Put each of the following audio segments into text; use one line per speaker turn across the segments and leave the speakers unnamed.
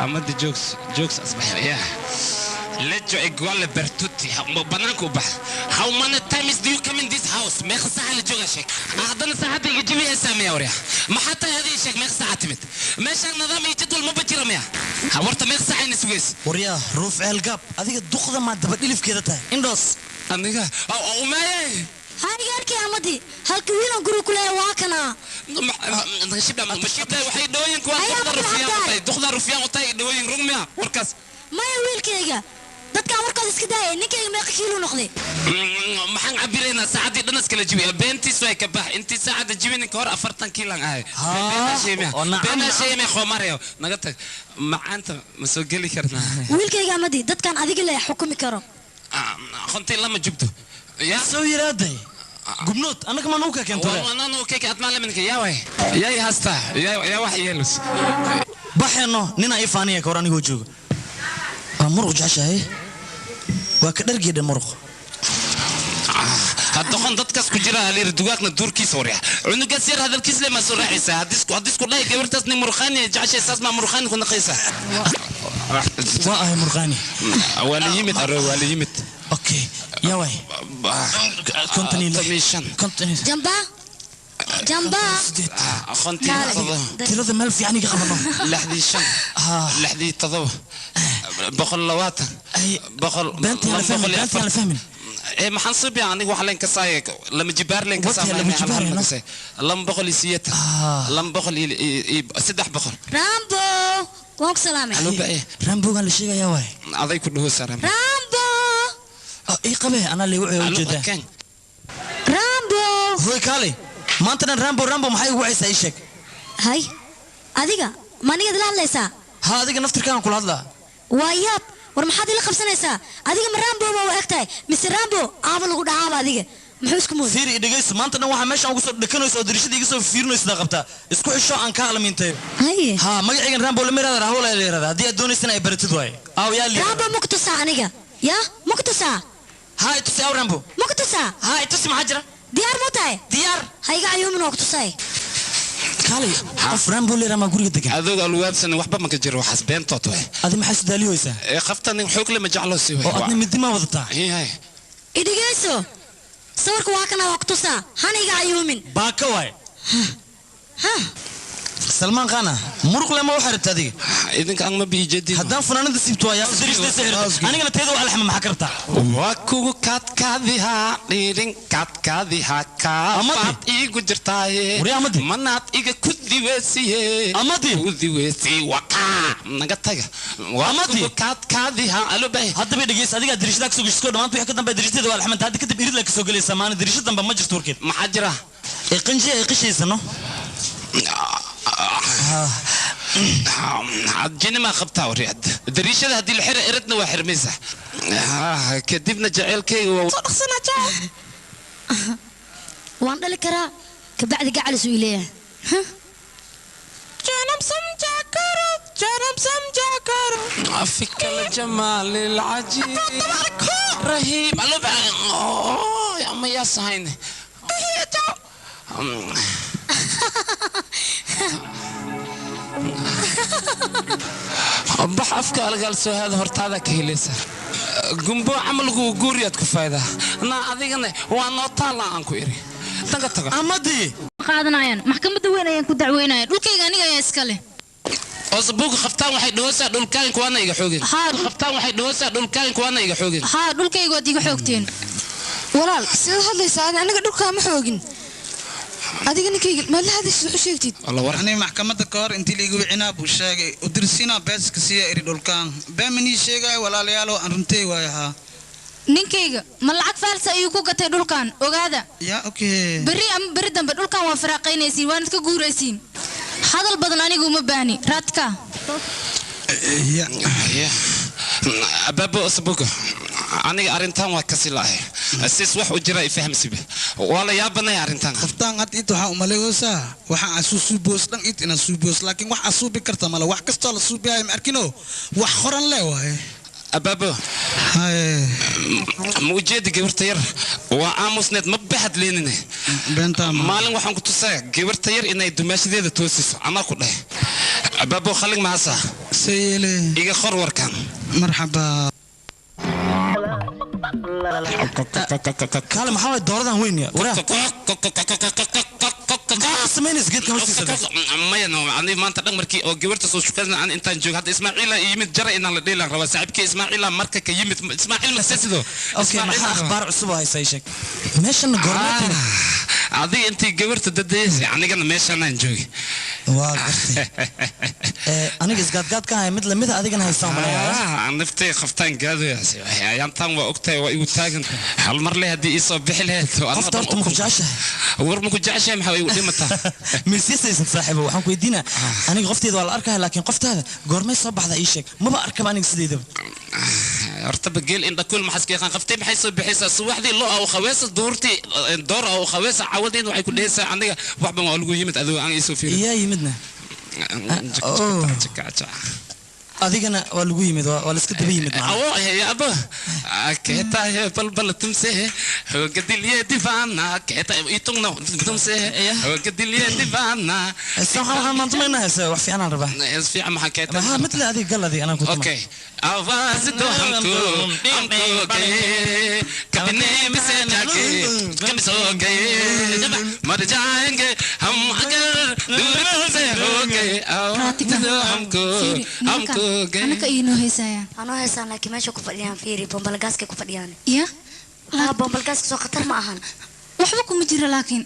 عمد جوكس أصبح يا لجو إقوال برتوتي بنانكو بح how many times do you come in this house ما يخص على جوجا شيك أحضن ساعات يجيبي اسامي يا وريا ما حتى هذه الشيك ما يخص عتمت ماشي النظام يجدول مبكر ميا حورت ما يخص عين سويس
وريا رفع القاب هذيك الدخله ما دبدي في كده تاي اندوس
أنا أو ما
هاي قالك يا مدي هالكوين أقول كلها واكنا
نشيب لما مشيب ده وحيد دوين كوان دخل رفيان وطاي دوين رميا وركز
ما يويل كيجا dadka warkaas iska daayay ninkayga meeqa kiilo noqday
maxaan cabirayna saacadii dhan iskala jibiya beentiis way ka bax intii saacada jibinin ka hor 40 kiilan ahay beena sheemay khomarayo naga tag macaanta ma soo gali karnaa
wiilkayga amadi dadkan adiga la xukumi karo
khontii lama jibto
يا سوي رادي قبنوت أنا كمان نوكا كنت
أنا نوكا كأتمنى منك يا وي يا هستا يا واحد يلوس
بحنا نينا إفانية كوراني هوجو مرق جاشة هي وكدر جدا مرق
هادخون دتكاس كجرا لير دوغاكنا دوركي سوريا عنو قاسير هذا الكيس لما سوريا عيسى هاديسكو لا يقبرتسني مرخاني جاشة اساس ما مرخاني كنا قيسة
واه مرخاني
ولي يمت
اوكي يا واي كنتني
جنبا
خنتي
تلوذ ملف يعني قبلنا
لحدي تضو بخل لوات
بنتي على فهم
إيه ما حنصيب يعني وحلين كسايك لما جبار لين كسايك لما بخل يسيت لما بخل سدح بخل
رامبو كوك سلامي
الو بقى
رامبو قال شيء يا واي
هذا كله سلام
رامبو
اي قبه انا اللي وعي وجده
رامبو
هو كالي ما انت رامبو maxay ugu ciisay sheeg
hay adiga maniga la hadlaysaa
ha adiga naftirkaan kula hadlaa
waayab war maxaad ila qabsanaysaa adiga ma Rambo ma waqtay mise Rambo aaba lagu dhacaaba adiga muxuu isku muuqday
fiiri dhageyso maanta dhan waxa meesha ugu soo dhakanayso dirishada iga soo fiirinayso qabta isku xisho aan ka alamiintay
hay
ha magacayga Rambo la meerada hawla la yiraahdaa hadii aad doonaysan ay baratid waay aw yaa li
Rambo muqtasa aniga ya muqtasa
ha itusi aw Rambo
muqtasa
ha itusi ma jira
diyaar ma tahay
diyaar
hayga ayuumin waqtusay
kale qof Rambo leera ma guriga degan
adoog alwaabsan waxba ma ka jiro waxas beentood way
adi ma xasdaaliyaysa
ee qaftan xoog lama jeclo si way
oo adna midima wadata
hay
idigeyso sawirka waa kana waqtusa haniga ayuumin
baaka way ha سلمان خانة مرق لما وحرت هذه
إذا كان ما بيجدي
هدان فنان دسيبتوا يا دريش دسيرت أنا قلت هذا على حمام محكرتها
وكو كات كذيها لين كات كذيها كات إيجو جرتاي منات إيجو كذي وسيه
أمدي
كذي وسيه وكا نقطعه وكو كات كذيها ألو بيه
هذا بيدقيس هذه دريش لك سوق سكود ما أنت يحكي دم بدريش تدوال حمام هذا كتب يريد لك سوق لي سمان دريش دم بمجر توركين
محجرة
إقنجي إقشي سنو
جيني ما خبطها وريد دريشة هذه الحرة إردنا وحرميزة كدبنا جعل كي
صدقنا جعل وان ذلك رأ كبعد قاعد سويليه
جنم سمجاكرو أفك الجمال العجيب رهيب ألو بقى يا أمي يا صهيني بح أفكار قال هذا هرتاذا كهيلسة جنبو عمل جوريات كفايدة أنا أذيقنا وأنا طالع عنكو إيري تنقطع
أمدي
قاعدنا عيان محكمة دوينة ينكو دعوينة لوكي غانية يا إسكالي
أصبوك خفتان واحد دوسة دول كان كوانا يجا حوجين خفتان واحد دوسة دول كان كوانا يجا حوجين
دول كي يقعد يجا حوجتين
walaal sida hadlaysaa aniga dhulka ma xoogin adiga ninkayga ma la hadasho sheegtid
Allah war
ani maxkamadda ka hor intii liigu wicina buu sheegay u dirsina beeska siya iri dhulkan beemani sheegay walaalayaal oo runtay waayaha
ninkayga ma lacag faalsa ayuu ku gatay dhulkan ogaada
ya okay
bari dambe dhulkan waa faraaqaynaysiin waan iska guuraysiin hadal badan anigu uma baahni raadka
ya ababo asbuka aniga arintan waa kasi laahay sis wax u jira ifaham sibe wala yaabanay arintan
qoftaan had inta waxa u maleeysa waxa asuubios dhan ina suubios laakiin wax asuubi karta mala wax kasto la suubiyaa ma arkino wax qoran leh waay
ababo موجود جبرتير وعاموسنت ما بحد لينني مالن waxaan ku tusay gabartayar inay dumaashadeeda toosiso ama ku dhahay ababo khalin ma hasa
سيلي
إيجا خور وركان
مرحبا
kaale maxaa waay dooradan weyn ya waraa samaynaysa geedka hoostiisa
maya no ani maanta dhan markii oo gabarta soo shukasna aan intaan joog hadda Ismaaciil yimid jara inaan la dheelan raba saaxiibkii Ismaaciil marka ka yimid Ismaaciil ma sasido
okay maxaa akhbaar cusub ay sheeg meeshan goormatin
adiga intii gabarta dadeysay anigana meeshan aan joogi
waa gartay aniga isgaadgaadka hay mid lamid adigana haysan malayaa
naftay qaftaan gaadayay ayaantan waa ogtahay waa igu taagan hal mar leh hadii isoo bixi lahayd
qofta horta ma ku jeceshahay
war ma ku jeceshahay maxaa igu dhimataa
miisaysan saaxiibo waxaan ku weydiinaa aniga qofteeda waa la arkaa laakiin qoftaada goormay soo baxda ii sheeg maba arkaba aniga sideedaba
horta bageel in dhakul maxaskii qan qaftay maxay soo bixaysaa subaxdii loo aw khaweesa doorti door aw khaweesa cawadeen waxay ku dheesay aniga waxba waa lagu yimid adoo aan isoo fiirin
yaa yimidna adigana waa lagu yimid waa la iska daba yimid
macna ya aba keeta balbal tumse hogadiliye divana keeta itungno tumse hogadiliye divana
saxa ma antumina hasa wax fiican aan rabaa
is fiican ma keeta
ma mid la adiga galadi anaan ku tuma
okay awaaz do hamko gaye kabine bise jaake kam so gaye मर जाएंगे हम अगर दूर से हो गए हमको गए
anaka ino heesaya
anoo heesaan laakiin meesha ku fadhiyaan fiiri bombalgaaska ku fadhiyaan
ya
bombalgaaska soo khatar ma ahan
waxba kuma jira laakiin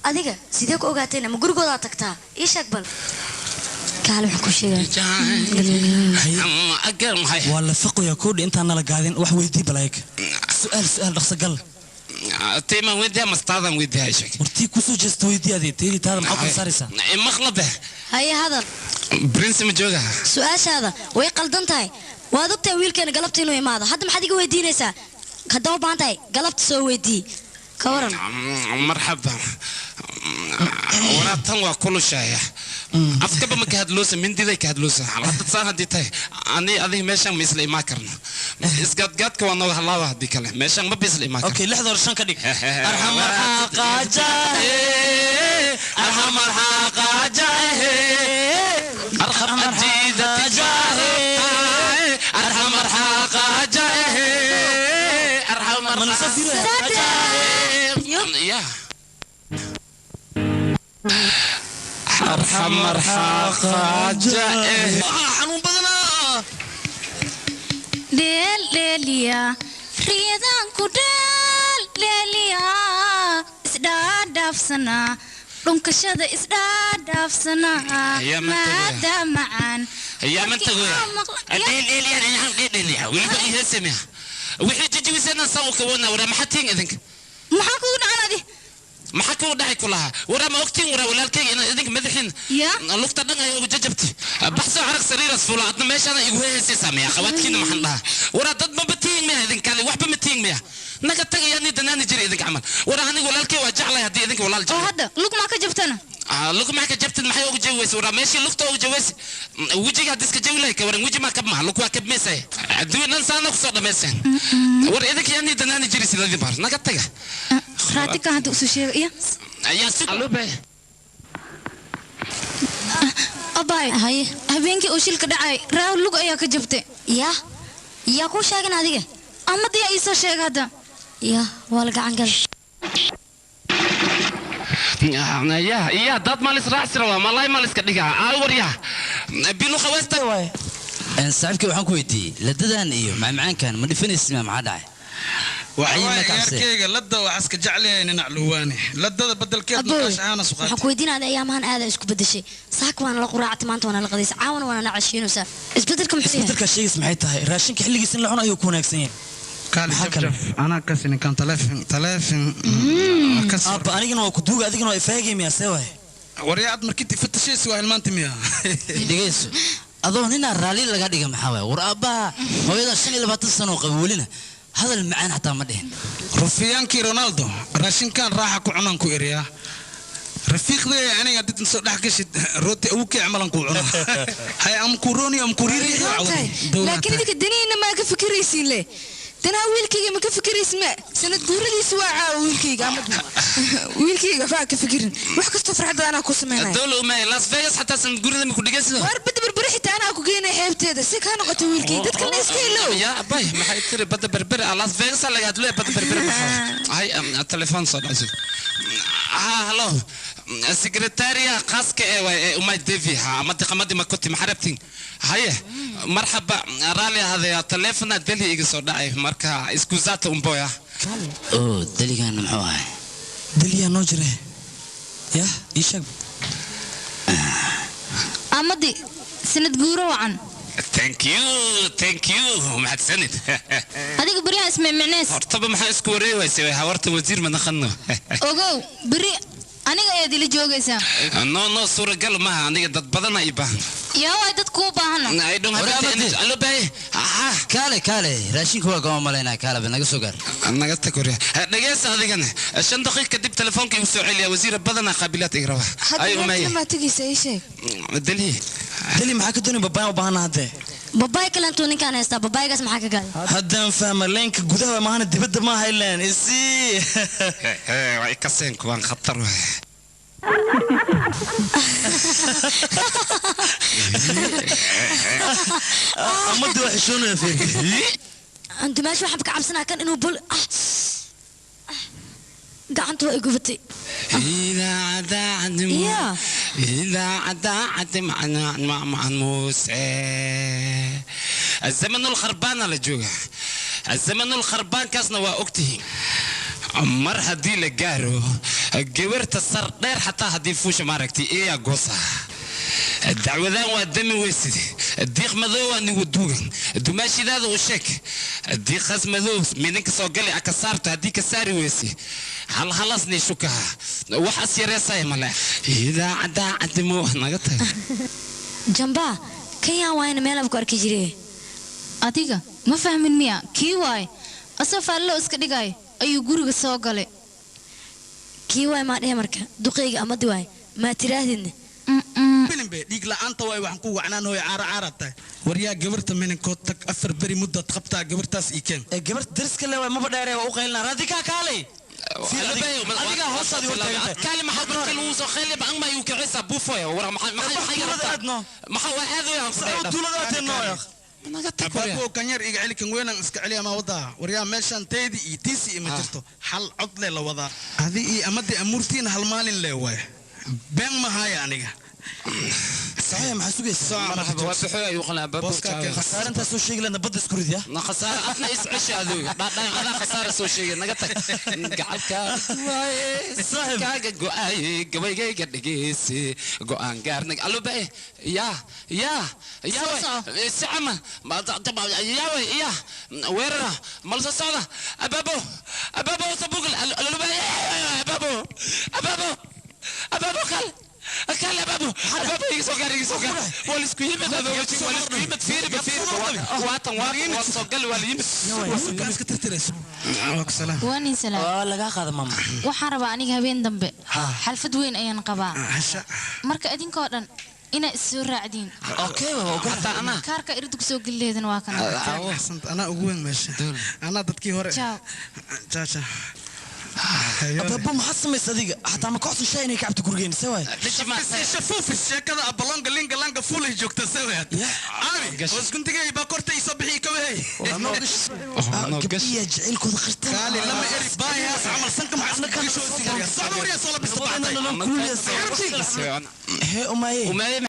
adiga sidee ku ogaateen ama gurigooda tagtaa ii sheeg bal kaale wax ku sheegay
हम अगर
waa la faqoya koodhi intaan nala gaadin wax weydii balaayk su'aal dhaqso gal
تيما ويدها مستعظم ويدها شك
ورتي كوسو جست ويدي هذه تيري هذا معك صاريسا
مخلبه
هيا هذا
برنس مجوجها
سؤال هذا way qaldan tahay waad ogtahay wiilkeena galabta inuu imaado hadda maxaad iga weydiinaysaa hadaba baantahay galabta soo weydii ka waran
مرحبا وراتن waa kulushaaya afkaba ma ka hadloosa mindiday ka hadloosa hadda saan hadii tahay ani adiga meeshan ma isla imaan karno isgaadgaadka waa noo halaaba hadii kale meeshan ma bisla imaan
okay lixda horshan ka dhig arham marxaqajahe arham marxaqajahe arham marxaqajahe arham marxaqajahe arham marxaqajahe يا أرحم مرحقا جائه حنون بدنا
ديل ليليا ريدان كودال ليليا isdhaadhaafsana dhunkashada isdhaadhaafsana maada macaan
يا من تقول ديل يا ويبقى يهسمها وحي تجي وسنا سوق ونا ورا ما حتين اذنك
maxaa kugu dhacanadi
maxaa ku dhaxay kulaha wara ma ogtiin wara walaalkay in idinka madaxin lugta dhan ay ugu jajabti baxso arag sariir asfula adna meeshana igu heesay sameeya qawadkiina maxan dhaha wara dad ma batiin ma idin kale waxba ma tiin ma naga tagay ani danaan jiri idinka amal wara aniga walaalkay waa jeclay hadii idinka walaal jeclay
hadda lug ma ka jabtana
lug ma ka jabtid maxay ugu jawaysay wara meeshii lugta ugu jawaysay wajiga diska jawlay ka waran waji ma ka ma lug waa ka meesay adduunan saana ku soo dhameysay war idinka yani danaan jiri sidii bar naga taga
raatika hadda usoo sheegaya
ayaa si alube
abay habeenkii uu shilka dhacay raaw lug ayaa ka jabtay
yaa ku sheegan adiga
amada yaa isoo sheegay hadda
waa la gacan gal
يا داد مالس راسر ما لا مالس كدغا وريا بينو خواسته
واي ان صاحبك waxaan ku weydiiyay ladadan iyo macmaankan ma dhifanaysaa ma dhacay
وعيركيga ladda wax iska jeclayeen in acluwaani ladada badalkeed naqashaana suqaad
waxaan ku weydiinaa ayaamahan aad isku bedeshay saak waan la quraacay maanta waan la qadays caawan waan la cashiinaysa isbedelka muxuu yahay
isbedelka sheegis maxay tahay raashinka xilligiisa in la cuno ayuu ku wanaagsan yahay
كان أنا كسر كان تلفن
أبا أنا جنوا كدوق أديك جنوا إفاجئ ميا سوى
ورياض مركتي فتشي سوى المانت ميا
دقيس أظن هنا الرالي اللي قاعد يجمع حوا ورأبا هو إذا السنة اللي بتصنع قبولنا هذا المعان حتى مدين
رفيان كي رونالدو راشين كان راح كعنان كويريا رفيق ذي أنا قاعد تنسى لحكش روتي أوكي عملا كوعنا هاي أم كوروني أم كوريري
لكن ذيك الدنيا إنما كفكر يسيله تنا ويلكيغا ما كفكر اسمه سنة قوري سواعة ويلكيغا ويلكيغا فاك فكرين wax kasto farxad ana ku sameynay
dawlo ma Las Vegas hatta san gurida ma ku dhigayso
war bad berber xitaa ana ku geenay xeebteeda si ka noqoto wiilkii dadka la iska helo
ya bay maxay tiri bad berber Las Vegas laga hadlay bad berber hay telefoon soo dhacay hallo secretariya qaska ee umay devi ha ama taqamadi ma kunti maxarabtin haye marhaba rali hada telefoon dali iga soo dhacay marka isku zaata umboya
oo daligan muxuu ahay
daliya noo jire ya ishag
amadi sanad guuro wacan
thank you mahadsanid
adiga bariya isma macnees
hortaba maxaa isku wareeysay hawarta wasiir ma naqano
ogow bari aniga aad ila joogaysaa
no suuragal ma aniga dad badan ay baahan
yaa way dad ku baahan
ay dhon hadda allo bay
kaale raashinka waa go'an maleynaa kaale naga soo gaar
naga tagooriya dhageys adigana 5 daqiiqo dib telefoonka igu soo celiya wasiir badan qabilaad igraba
ay umay ma tagisa ay sheeg
dali maxaa ka doonay babay u baahan hadde
babay kale intuu ninkaan haysta babaygaas maxaa ka galay
haddaan fahmo leenka gudaha maahana dibadda ma haylaan isi
way ka seen kuwan khatar
amadu wax shoonaya fiir
antu meesha waxaan ka cabsanaa kan inuu bul gacantu way gubatay
إذا عدى مع موسى الزمن الخربان لجوه الزمن الخربان كاسنا وأكته مر هدي لجارو جورت الصر غير حتى هدي فوش ماركتي إيه يا قصة الدعوة ذا والدم ويسد الديخ مذو أني ودوغن الدماشي ذا وشك الديخ خاص مذو منك سوقلي أكسرت هديك ساري ويسي هل خلصني شكها وحس يرساي ملا إذا عدا مو نقطة
جنبا كيا وين ميلا بكر كجري
adiga ma fahmin miya kii waay asafallo iska dhigay ayuu guriga soo galay
kii waay ma dheh marka duqeyga ama diwaay ma tiraadin
filim be dhiig la'aanta way waxaan ku wacnaan hooy caarata waryaa gabarta minankood tag afar bari muddo qabtaa gabartaas ii keen
gabarta dariska le way maba dheeree waa u qaylnaa radika kaalay
adiga hoosaadi horta kaalay maxaa barkan uu soo khayl baan ma uu kicisa buufoy wara maxaa waa aad weeyaan
tuuladaateenno
ababo kanyar iga celi kan weenan iska celi ama wada waryaa meeshan teedi iyo tiisi ma jirto hal cod le la wada adi iyo amadi amurtiin hal maalin le way been ma haya aniga
صحيح ما حسوق
مرحبا وبحوي يقلنا بابوس
خسارة أنت سو شيء لنا بدس كريد يا
خسارة أنا إيش هذا هذا خسارة سو شيء نقطك قعدك صاحب كاج جواي جواي جدجيس جوان قارنك ألو بقى يا سامة ما طبعا يا ويرنا مالس صعدة أبابو سبوق ألو بقى أبابو كل بابو يسوقر والسكيمة هذا والسكيمة فير واتن وصقل واليمس
كاس كترترس سلام
واني سلام
laga qaado mama
waxaan rabaa aniga habeen dambe xalfad weyn ayaan qabaa marka idinkoo dhan ina isoo raacdiin
okay waa
ana
kaarka irdu ku soo galeedan waa kana
ana ugu weyn meesha ana dadkii hore jaaja
أبو محسن صديق حتى ما كوس شيء إني كعبت كورجين سوى.
شوف الشيء كذا أبلونج لينج فول جوكت سوى. عارف بس كنت جاي بكرت يصبحي كوي.
كبير جعل كذا خرطة.
قال لما إري باي عمل سنكم عشان كل شيء. صعب وريا صلا بس.
هي أمي.